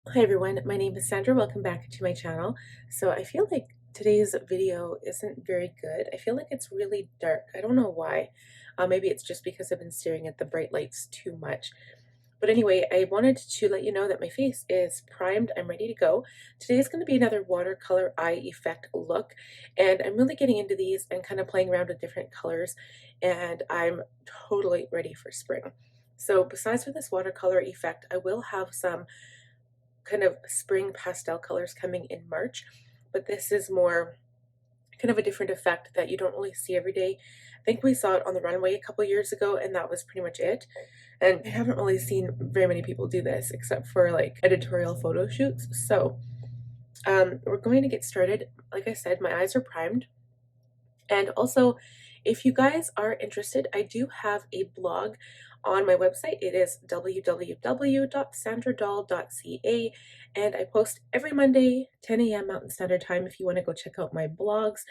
Hi everyone, my name is Sandra. Welcome back to my channel. So I feel like today's video isn't very good. I feel like it's really dark. I don't know why. Maybe it's just because I've been staring at the bright lights too much. But anyway, I wanted to let you know that my face is primed. I'm ready to go. Today is going to be another watercolor eye effect look. And I'm really getting into these and kind of playing around with different colors. And I'm totally ready for spring. So besides for this watercolor effect, I will have some kind of spring pastel colors coming in March, but this is more kind of a different effect that you don't really see every day. I think we saw it on the runway a couple years ago, and that was pretty much it. And I haven't really seen very many people do this except for like editorial photo shoots. So we're going to get started. Like I said, my eyes are primed. And also, if you guys are interested, I do have a blog on my website. It is www.sandradahl.ca, and I post every Monday, 10 a.m. Mountain Standard Time if you want to go check out my blogs.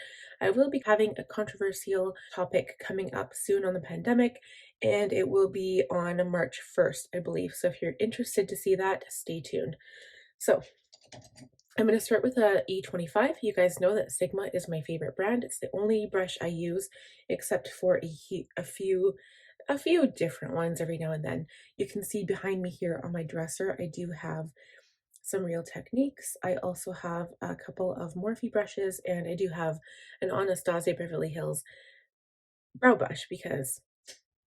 I will be having a controversial topic coming up soon on the pandemic, and it will be on March 1st, I believe. So if you're interested to see that, stay tuned. So I'm going to start with a E25. You guys know that Sigma is my favorite brand. It's the only brush I use except for a few different ones every now and then. You can see behind me here on my dresser, I do have some Real Techniques. I also have a couple of Morphe brushes, and I do have an Anastasia Beverly Hills brow brush because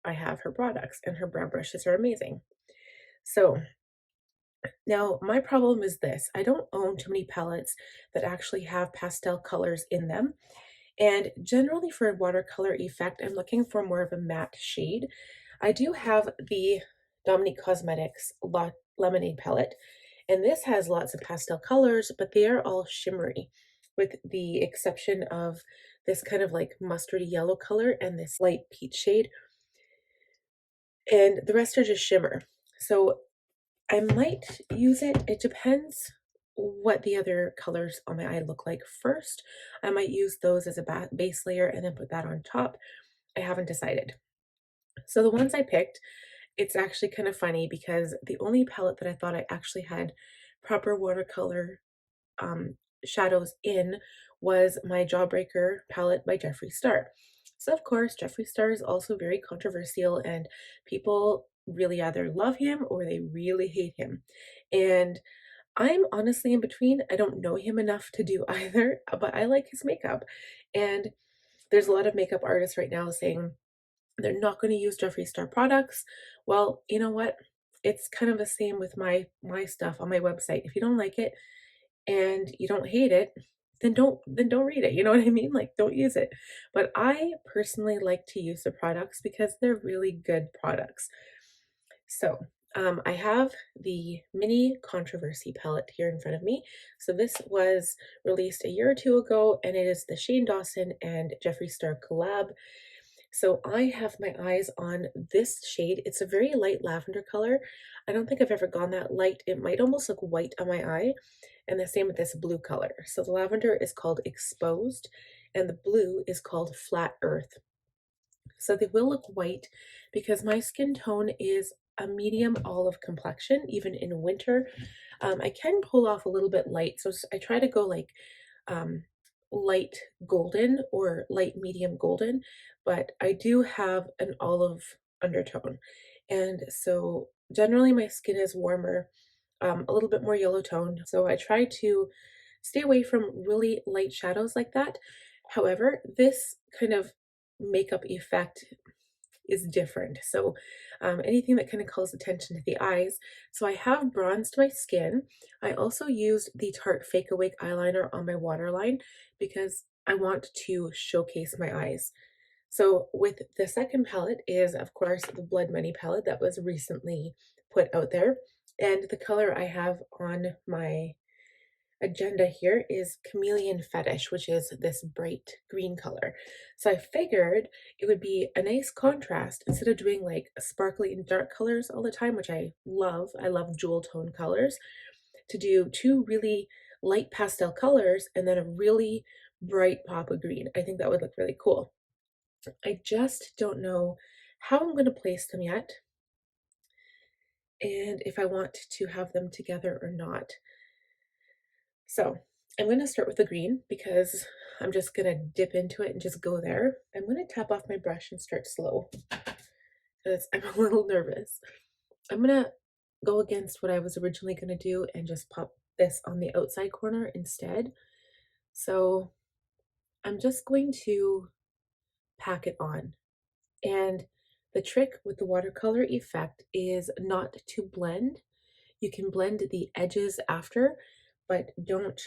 I have her products and her brow brushes are amazing. So now, my problem is this. I don't own too many palettes that actually have pastel colors in them. And generally for a watercolor effect, I'm looking for more of a matte shade. I do have the Dominique Cosmetics Lemonade palette, and this has lots of pastel colors, but they are all shimmery, with the exception of this kind of like mustardy yellow color and this light peach shade, and the rest are just shimmer. So I might use it. It depends what the other colors on my eye look like first. I might use those as a base layer and then put that on top. I haven't decided. So the ones I picked, it's actually kind of funny because the only palette that I thought I actually had proper watercolor shadows in was my Jawbreaker palette by Jeffree Star. So of course, Jeffree Star is also very controversial, and people really either love him or they really hate him. And I'm honestly in between. I don't know him enough to do either, but I like his makeup. And there's a lot of makeup artists right now saying they're not going to use Jeffree Star products. Well, you know what? It's kind of the same with my stuff on my website. If you don't like it and you don't hate it, then don't read it. You know what I mean? Like, don't use it. But I personally like to use the products because they're really good products. So I have the mini controversy palette here in front of me. So this was released a year or two ago, and it is the Shane Dawson and Jeffree Star collab. So I have my eyes on this shade. It's a very light lavender color. I don't think I've ever gone that light. It might almost look white on my eye. And the same with this blue color. So the lavender is called Exposed, and the blue is called Flat Earth. So they will look white because my skin tone is a medium olive complexion, even in winter. I can pull off a little bit light, so I try to go like light golden or light medium golden, but I do have an olive undertone. And so generally my skin is warmer, a little bit more yellow toned. So I try to stay away from really light shadows like that. However, this kind of makeup effect is different. So anything that kind of calls attention to the eyes. So I have bronzed my skin. I also used the Tarte Fake Awake eyeliner on my waterline because I want to showcase my eyes. So with the second palette is, of course, the Blood Money palette that was recently put out there. And the color I have on my agenda here is Chameleon Fetish, which is this bright green color. So I figured it would be a nice contrast instead of doing like sparkly and dark colors all the time, which I love. I love jewel tone colors, to do two really light pastel colors and then a really bright pop of green. I think that would look really cool. I just don't know how I'm going to place them yet. and if I want to have them together or not. So I'm going to start with the green because I'm just going to dip into it and just go there. I'm going to tap off my brush and start slow because I'm a little nervous. I'm going to go against what I was originally going to do and just pop this on the outside corner instead. So I'm just going to pack it on. And the trick with the watercolor effect is not to blend. You can blend the edges after, but don't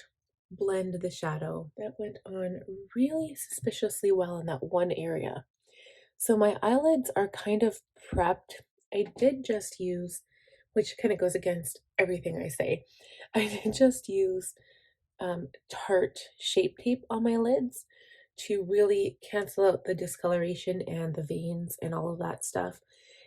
blend the shadow. That went on really suspiciously well in that one area. So my eyelids are kind of prepped. I did just use, which kind of goes against everything I say, I did just use Tarte Shape Tape on my lids to really cancel out the discoloration and the veins and all of that stuff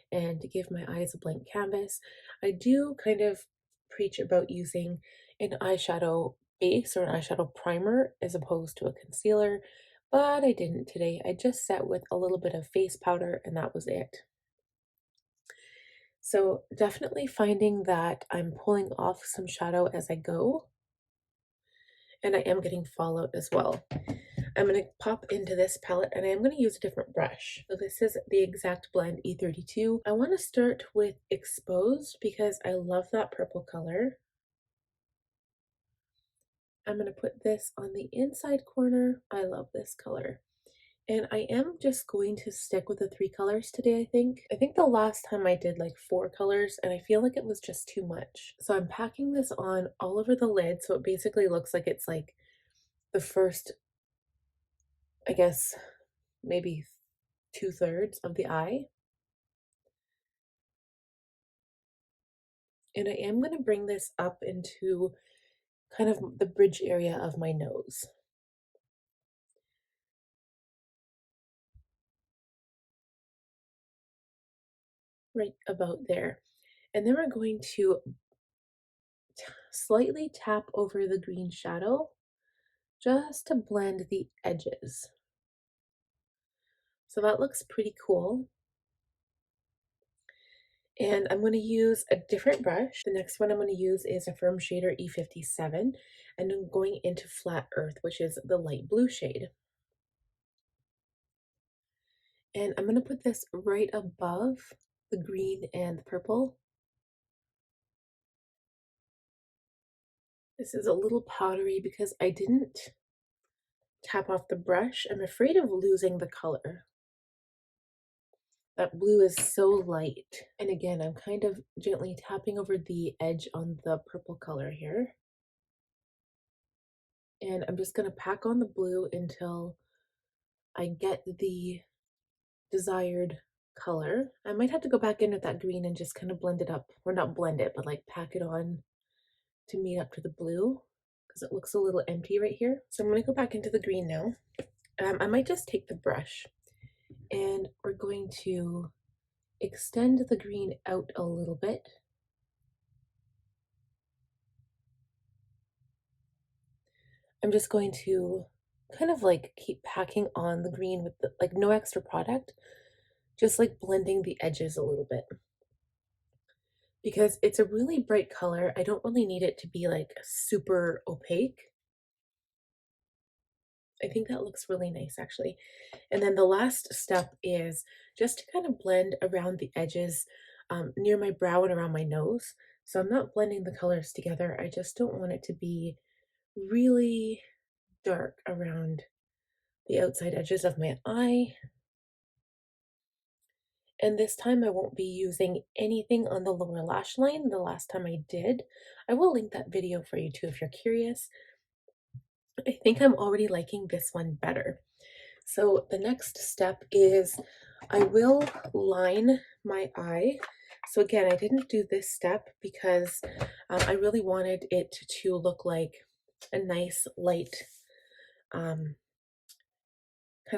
and to give my eyes a blank canvas. I do kind of preach about using an eyeshadow base or an eyeshadow primer as opposed to a concealer, but I didn't today. I just set with a little bit of face powder and that was it. So definitely finding that I'm pulling off some shadow as I go, and I am getting fallout as well. I'm going to pop into this palette and I am going to use a different brush. So this is the Exact Blend E32. I want to start with Exposed because I love that purple color. I'm going to put this on the inside corner. I love this color. And I am just going to stick with the 3 colors today, I think. I think the last time I did like 4 colors and I feel like it was just too much. So I'm packing this on all over the lid so it basically looks like it's like the first, I guess, maybe 2/3 of the eye. And I am going to bring this up into kind of the bridge area of my nose. Right about there. And then we're going to slightly tap over the green shadow just to blend the edges. So that looks pretty cool. And I'm going to use a different brush. The next one I'm going to use is a Firm Shader E57, and I'm going into Flat Earth, which is the light blue shade. And I'm going to put this right above the green and the purple. This is a little powdery because I didn't tap off the brush. I'm afraid of losing the color. That blue is so light. And again, I'm kind of gently tapping over the edge on the purple color here. And I'm just going to pack on the blue until I get the desired color. I might have to go back in with that green and just kind of blend it up, or not blend it, but like pack it on to meet up to the blue because it looks a little empty right here. So I'm going to go back into the green now. I might just take the brush and we're going to extend the green out a little bit. I'm just going to kind of like keep packing on the green with the, like no extra product, just like blending the edges a little bit. Because it's a really bright color, I don't really need it to be like super opaque. I think that looks really nice actually. And then the last step is just to kind of blend around the edges near my brow and around my nose. So I'm not blending the colors together. I just don't want it to be really dark around the outside edges of my eye. And this time I won't be using anything on the lower lash line. The last time I did. I will link that video for you too if you're curious. I think I'm already liking this one better. So the next step is I will line my eye. So again, I didn't do this step because I really wanted it to look like a nice light kind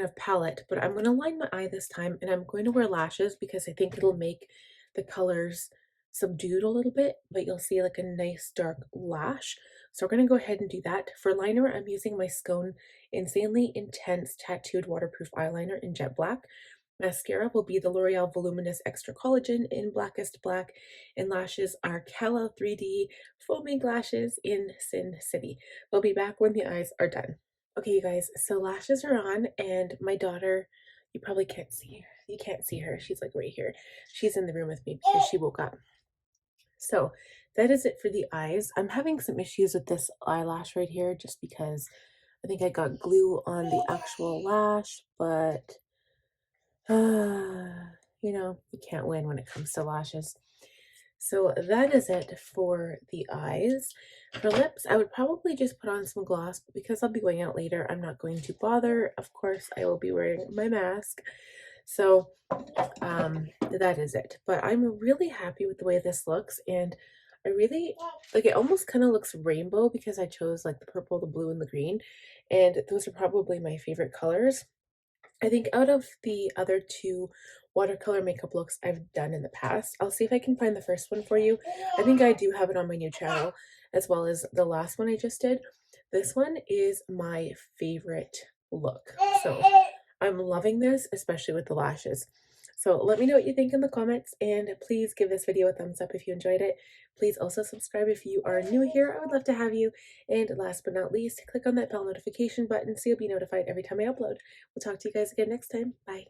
of palette, but I'm going to line my eye this time and I'm going to wear lashes because I think it'll make the colors subdued a little bit, but you'll see like a nice dark lash. So we're going to go ahead and do that. For liner, I'm using my Skone Insanely Intense Tattooed Waterproof Eyeliner in Jet Black. Mascara will be the L'Oreal Voluminous Extra Collagen in Blackest Black, and lashes are Cala 3D Faux Mink lashes in Sin City. We'll be back when the eyes are done. Okay, you guys, so lashes are on, and my daughter, you probably can't see her. You can't see her. She's like right here. She's in the room with me because she woke up. So that is it for the eyes. I'm having some issues with this eyelash right here just because I think I got glue on the actual lash, but you know, you can't win when it comes to lashes. So that is it for the eyes. For lips, I would probably just put on some gloss, but because I'll be going out later, I'm not going to bother. Of course, I will be wearing my mask. So that is it. But I'm really happy with the way this looks, and I really like it. Almost kind of looks rainbow because I chose like the purple, the blue, and the green, and those are probably my favorite colors. I think out of the other two watercolor makeup looks I've done in the past, I'll see if I can find the first one for you. I think I do have it on my new channel, as well as the last one I just did. This one is my favorite look. So I'm loving this, especially with the lashes. So let me know what you think in the comments, and please give this video a thumbs up if you enjoyed it. Please also subscribe if you are new here. I would love to have you. And last but not least, click on that bell notification button so you'll be notified every time I upload. We'll talk to you guys again next time. Bye.